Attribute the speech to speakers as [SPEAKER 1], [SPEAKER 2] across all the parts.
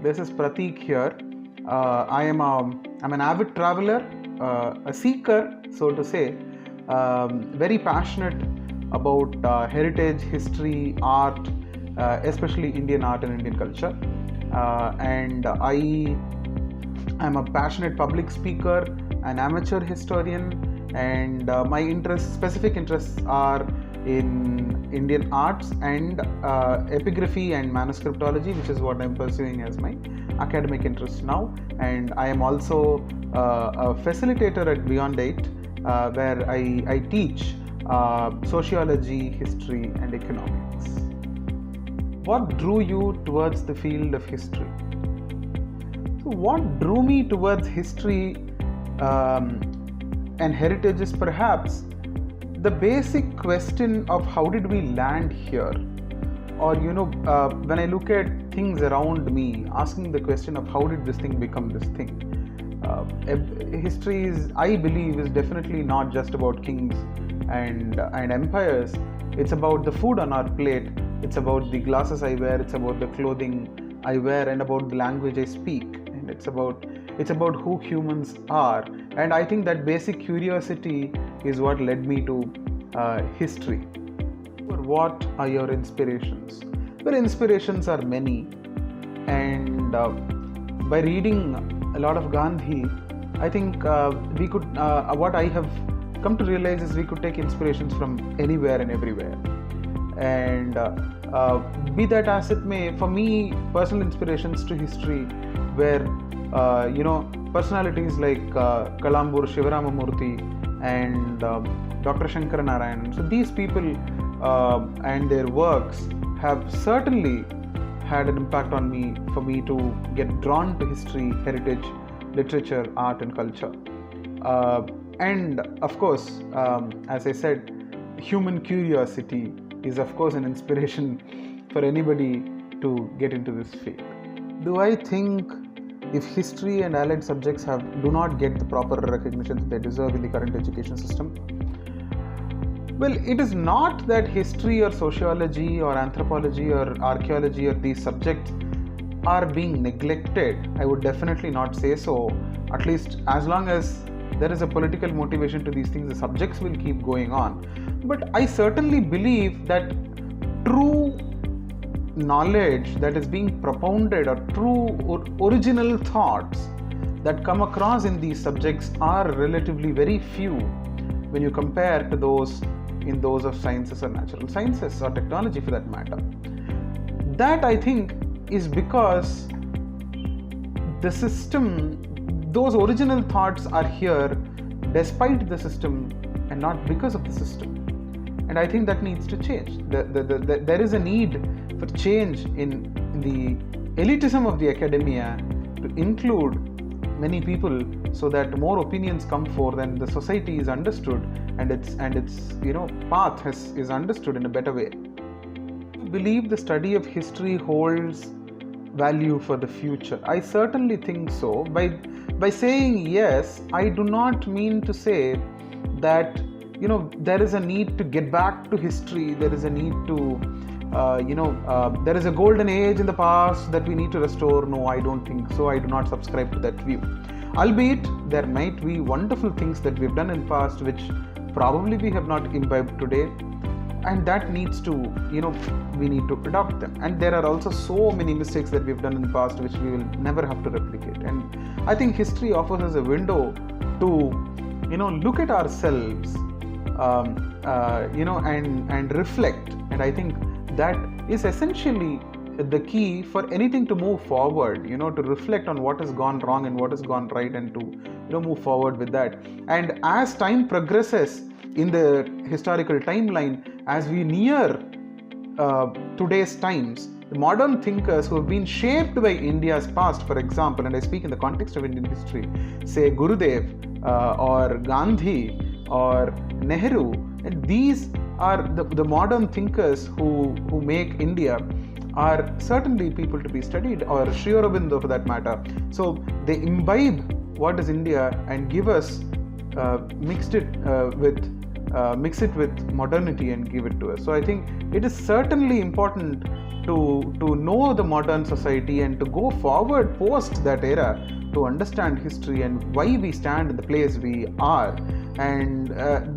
[SPEAKER 1] This is Prateek here. I'm an avid traveler, a seeker, so to say, very passionate about heritage, history, art, especially Indian art and Indian culture. And I am a passionate public speaker, an amateur historian, and my specific interests are in Indian arts and epigraphy and manuscriptology, which is what I'm pursuing as my academic interest now. And I am also a facilitator at Beyond 8, where I teach sociology, history, and economics. What drew you towards the field of history? So what drew me towards history and heritage is perhaps the basic question of how did we land here? Or when I look at things around me, asking the question of how did this thing become this thing? History is, I believe, is definitely not just about kings and empires. It's about the food on our plate. It's about the glasses I wear. It's about the clothing I wear, and about the language I speak. And it's about who humans are. And I think that basic curiosity is what led me to history. What are your inspirations? Well, inspirations are many, and by reading a lot of Gandhi, I think we could. What I have come to realize is we could take inspirations from anywhere and everywhere, and be that as it may, for me, personal inspirations to history were personalities like Kalambur Shivaramamurthy and Dr. Shankara Narayanan. So these people and their works have certainly had an impact on me, for me to get drawn to history, heritage, literature, art and culture. And of course, as I said, human curiosity is of course an inspiration for anybody to get into this field. Do I think if history and allied subjects do not get the proper recognition they deserve in the current education system? Well, it is not that history or sociology or anthropology or archaeology or these subjects are being neglected. I would definitely not say so. At least as long as there is a political motivation to these things, the subjects will keep going on. But I certainly believe that true knowledge that is being propounded, or true original thoughts that come across in these subjects, are relatively very few when you compare to those in those of sciences or natural sciences or technology for that matter. That, I think, is because the system, those original thoughts are here despite the system and not because of the system. And I think that needs to change. There is a need for change in the elitism of the academia to include many people, so that more opinions come forth and the society is understood and its path is understood in a better way. I believe the study of history holds value for the future. I certainly think so. By saying yes, I do not mean to say that there is a need to get back to history. There is a need to there is a golden age in the past that we need to restore. No, I don't think so. I do not subscribe to that view. Albeit there might be wonderful things that we've done in the past which probably we have not imbibed today, and that needs to, we need to adopt them. And there are also so many mistakes that we've done in the past which we will never have to replicate. And I think history offers us a window to, look at ourselves, and reflect. And I think that is essentially the key for anything to move forward, to reflect on what has gone wrong and what has gone right, and to move forward with that. And as time progresses in the historical timeline, as we near today's times, the modern thinkers who have been shaped by India's past, for example, and I speak in the context of Indian history, say Gurudev or Gandhi or Nehru, and these are the modern thinkers who make India, are certainly people to be studied, or Sri Aurobindo for that matter. So they imbibe what is India and give us, mixed it with mix it with modernity and give it to us. So I think it is certainly important to know the modern society and to go forward post that era to understand history and why we stand in the place we are. And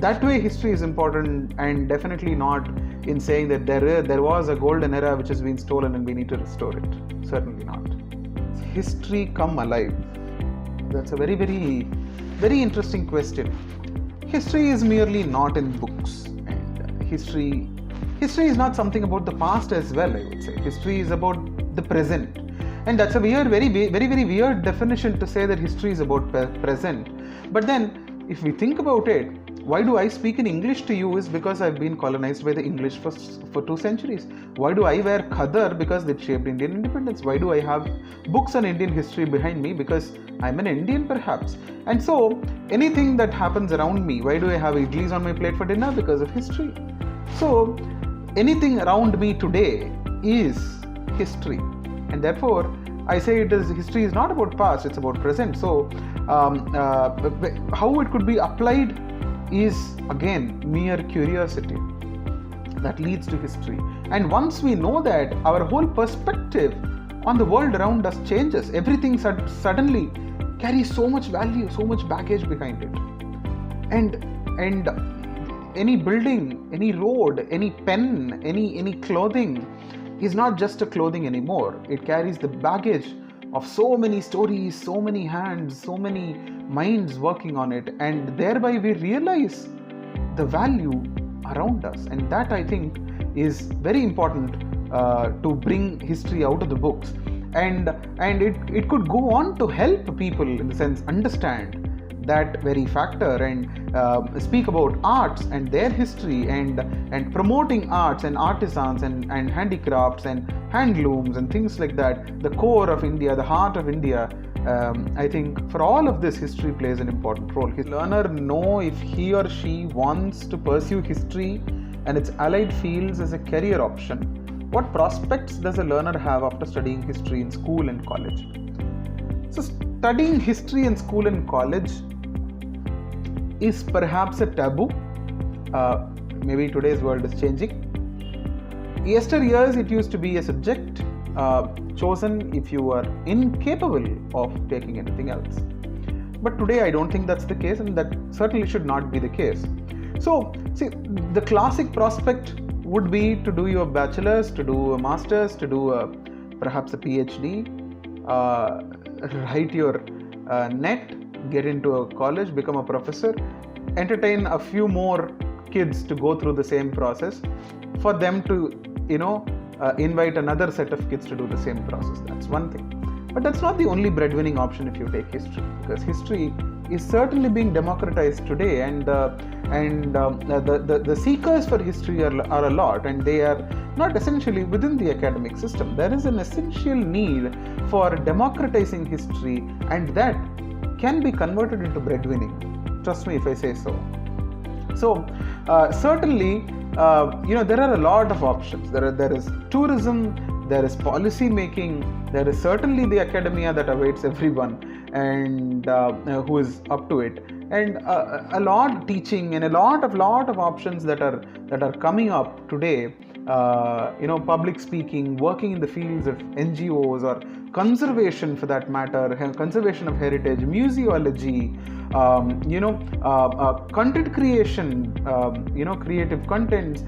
[SPEAKER 1] that way history is important, and definitely not in saying that there was a golden era which has been stolen and we need to restore it. Certainly not. History come alive. That's a very, very, very interesting question. History is merely not in books, and history is not something about the past as well, I would say. History is about the present. And that's a weird, very, very, very weird definition to say that history is about present. But then, if we think about it, why do I speak in English to you is because I've been colonized by the English for 2 centuries. Why do I wear khadar? Because it shaped Indian independence. Why do I have books on Indian history behind me? Because I'm an Indian perhaps. And so, anything that happens around me, why do I have idlis on my plate for dinner? Because of history. So, anything around me today is history. And therefore, I say history is not about past, it's about present. So, how it could be applied is again mere curiosity that leads to history. And once we know that, our whole perspective on the world around us changes. Everything suddenly carries so much value, so much baggage behind it. And any building, any road, any pen, any clothing is not just a clothing anymore. It carries the baggage of so many stories, so many hands, so many minds working on it, and thereby we realize the value around us. And that, I think, is very important to bring history out of the books. And it could go on to help people, in the sense, understand that very factor, and speak about arts and their history, and promoting arts and artisans and handicrafts and handlooms and things like that, the core of India, the heart of India. I think for all of this, history plays an important role. His learner know if he or she wants to pursue history and its allied fields as a career option. What prospects does a learner have after studying history in school and college? So studying history in school and college is perhaps a taboo. Maybe today's world is changing. Yesteryears, it used to be a subject chosen if you were incapable of taking anything else. But today, I don't think that's the case, and that certainly should not be the case. So, see, the classic prospect would be to do your bachelor's, to do a master's, to do perhaps a PhD, write your NET, get into a college, become a professor, entertain a few more kids to go through the same process, for them to, invite another set of kids to do the same process. That's one thing. But that's not the only breadwinning option if you take history, because history is certainly being democratized today, and the seekers for history are a lot, and they are not essentially within the academic system. There is an essential need for democratizing history, and that can be converted into breadwinning. Trust me if I say so. So certainly, there are a lot of options. There is tourism, there is policy making, there is certainly the academia that awaits everyone, and who is up to it, and a lot of teaching, and a lot of options that are coming up today. Public speaking, working in the fields of NGOs, or conservation for that matter, conservation of heritage, museology, content creation, creative contents,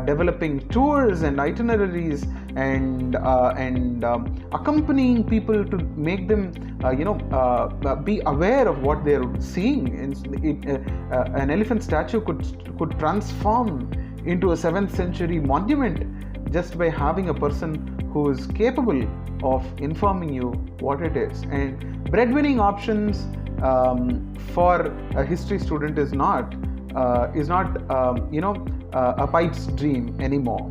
[SPEAKER 1] developing tours and itineraries, and accompanying people to make them, be aware of what they're seeing. An elephant statue could transform into a 7th century monument just by having a person who is capable of informing you what it is. And breadwinning options for a history student is not a pipe's dream anymore.